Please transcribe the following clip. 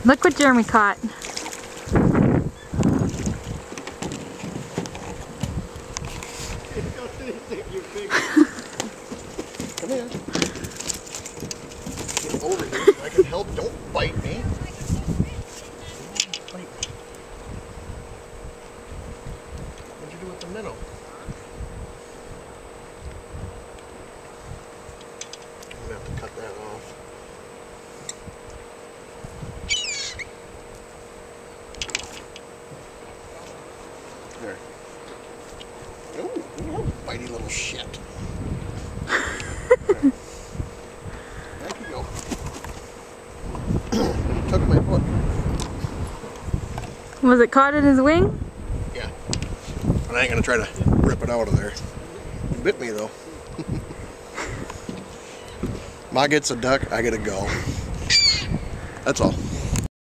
Look what Jeremy caught. Come here. Get over here so I can help. Don't bite me. What'd you do with the minnow? I'm gonna have to cut that off. There. Oh, you bitey little shit. There you go. Took my foot. Was it caught in his wing? Yeah. But I ain't gonna try to rip it out of there. It bit me though. Ma gets a duck, I get a gull. That's all.